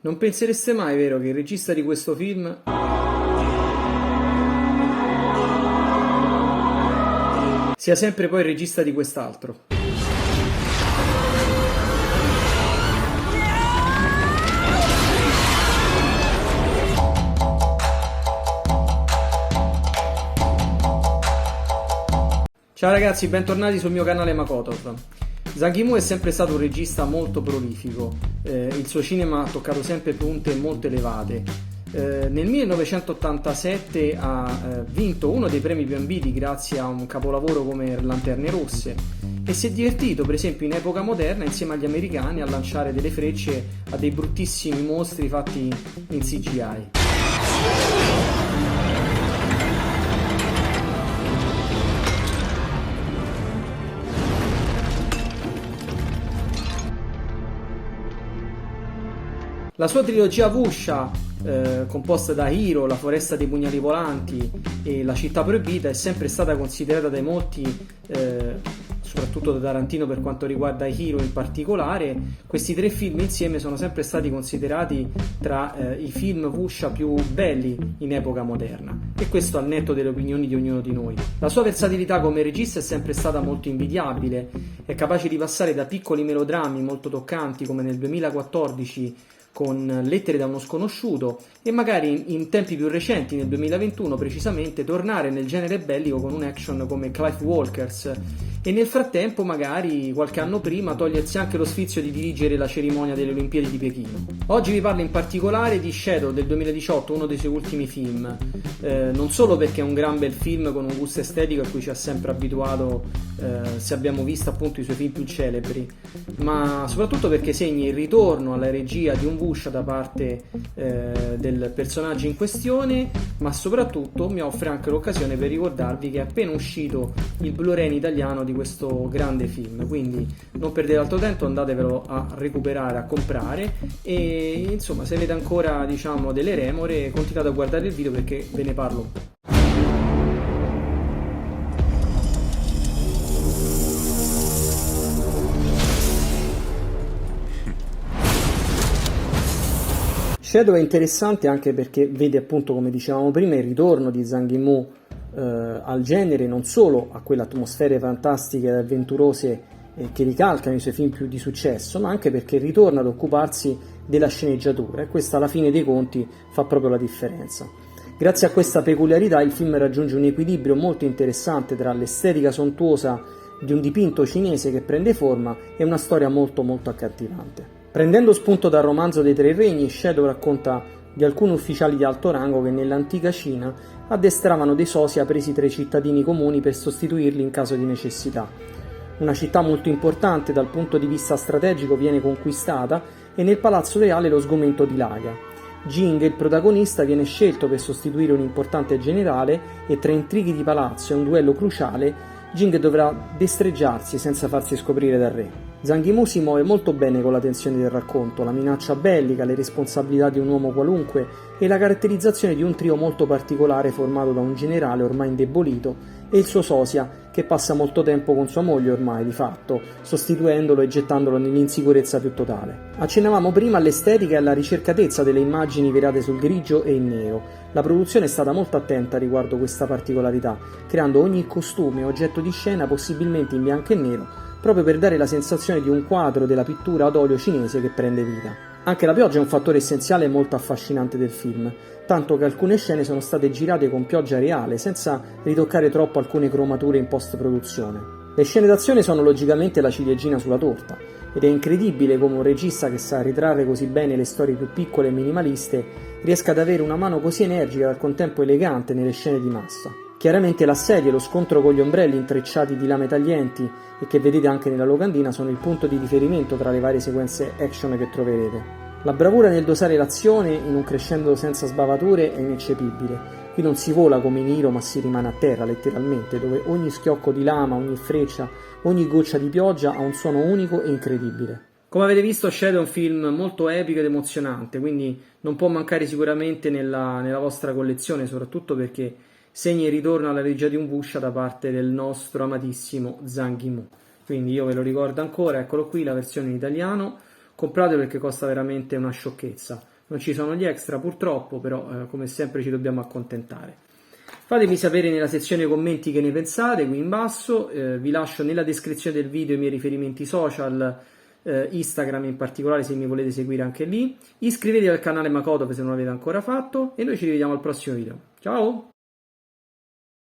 Non pensereste mai, vero, che il regista di questo film sia sempre poi il regista di quest'altro. Ciao ragazzi, bentornati sul mio canale Makotov. Zhang Yimou è sempre stato un regista molto prolifico, il suo cinema ha toccato sempre punte molto elevate. Nel 1987 ha vinto uno dei premi più ambiti grazie a un capolavoro come Lanterne Rosse e si è divertito, per esempio, in epoca moderna insieme agli americani a lanciare delle frecce a dei bruttissimi mostri fatti in CGI. La sua trilogia Wuxia, composta da Hiro, La foresta dei pugnali volanti e La città proibita, è sempre stata considerata dai molti, soprattutto da Tarantino per quanto riguarda Hiro in particolare. Questi tre film insieme sono sempre stati considerati tra i film Wuxia più belli in epoca moderna, e questo al netto delle opinioni di ognuno di noi. La sua versatilità come regista è sempre stata molto invidiabile, è capace di passare da piccoli melodrammi molto toccanti come nel 2014 con Lettere da uno sconosciuto, e magari in tempi più recenti, nel 2021 precisamente, tornare nel genere bellico con un action come Clive Walkers, e nel frattempo magari qualche anno prima togliersi anche lo sfizio di dirigere la cerimonia delle Olimpiadi di Pechino. Oggi vi parlo in particolare di Shadow del 2018, uno dei suoi ultimi film, non solo perché è un gran bel film con un gusto estetico a cui ci ha sempre abituato se abbiamo visto appunto i suoi film più celebri, ma soprattutto perché segna il ritorno alla regia di un Wuxia da parte del personaggio in questione, ma soprattutto mi offre anche l'occasione per ricordarvi che è appena uscito il Blu-ray in italiano di questo grande film, quindi non perdete altro tempo, andatevelo a recuperare, a comprare, e insomma, se avete ancora diciamo delle remore continuate a guardare il video perché ve ne parlo un po'. Shadow è interessante anche perché vede, appunto, come dicevamo prima, il ritorno di Zhang Yimou al genere, non solo a quelle atmosfere fantastiche ed avventurose che ricalcano i suoi film più di successo, ma anche perché ritorna ad occuparsi della sceneggiatura, e questa alla fine dei conti fa proprio la differenza. Grazie a questa peculiarità il film raggiunge un equilibrio molto interessante tra l'estetica sontuosa di un dipinto cinese che prende forma e una storia molto molto accattivante. Prendendo spunto dal romanzo dei Tre Regni, Shadow racconta di alcuni ufficiali di alto rango che nell'antica Cina addestravano dei sosia presi tra i cittadini comuni per sostituirli in caso di necessità. Una città molto importante dal punto di vista strategico viene conquistata e nel palazzo reale lo sgomento dilaga. Jing, il protagonista, viene scelto per sostituire un importante generale e tra intrighi di palazzo e un duello cruciale Jing dovrà destreggiarsi senza farsi scoprire dal re. Zhang Yimou si muove molto bene con la tensione del racconto, la minaccia bellica, le responsabilità di un uomo qualunque e la caratterizzazione di un trio molto particolare formato da un generale ormai indebolito e il suo sosia che passa molto tempo con sua moglie ormai di fatto, sostituendolo e gettandolo nell'insicurezza più totale. Accennavamo prima all'estetica e alla ricercatezza delle immagini virate sul grigio e il nero. La produzione è stata molto attenta riguardo questa particolarità, creando ogni costume e oggetto di scena possibilmente in bianco e nero, proprio per dare la sensazione di un quadro della pittura ad olio cinese che prende vita. Anche la pioggia è un fattore essenziale e molto affascinante del film, tanto che alcune scene sono state girate con pioggia reale, senza ritoccare troppo alcune cromature in post-produzione. Le scene d'azione sono logicamente la ciliegina sulla torta, ed è incredibile come un regista che sa ritrarre così bene le storie più piccole e minimaliste riesca ad avere una mano così energica e al contempo elegante nelle scene di massa. Chiaramente l'assedio e lo scontro con gli ombrelli intrecciati di lame taglienti e che vedete anche nella locandina sono il punto di riferimento tra le varie sequenze action che troverete. La bravura nel dosare l'azione in un crescendo senza sbavature è ineccepibile. Qui non si vola come in Hiro, ma si rimane a terra letteralmente, dove ogni schiocco di lama, ogni freccia, ogni goccia di pioggia ha un suono unico e incredibile. Come avete visto, Shadow è un film molto epico ed emozionante, quindi non può mancare sicuramente nella vostra collezione, soprattutto perché segna il ritorno alla regia di un Wuxia da parte del nostro amatissimo Zhang Yimou. Quindi io ve lo ricordo ancora, eccolo qui, la versione in italiano, compratelo perché costa veramente una sciocchezza. Non ci sono gli extra purtroppo, però come sempre ci dobbiamo accontentare. Fatemi sapere nella sezione commenti che ne pensate qui in basso, vi lascio nella descrizione del video i miei riferimenti social, Instagram in particolare se mi volete seguire anche lì. Iscrivetevi al canale Makotov se non l'avete ancora fatto e noi ci rivediamo al prossimo video. Ciao!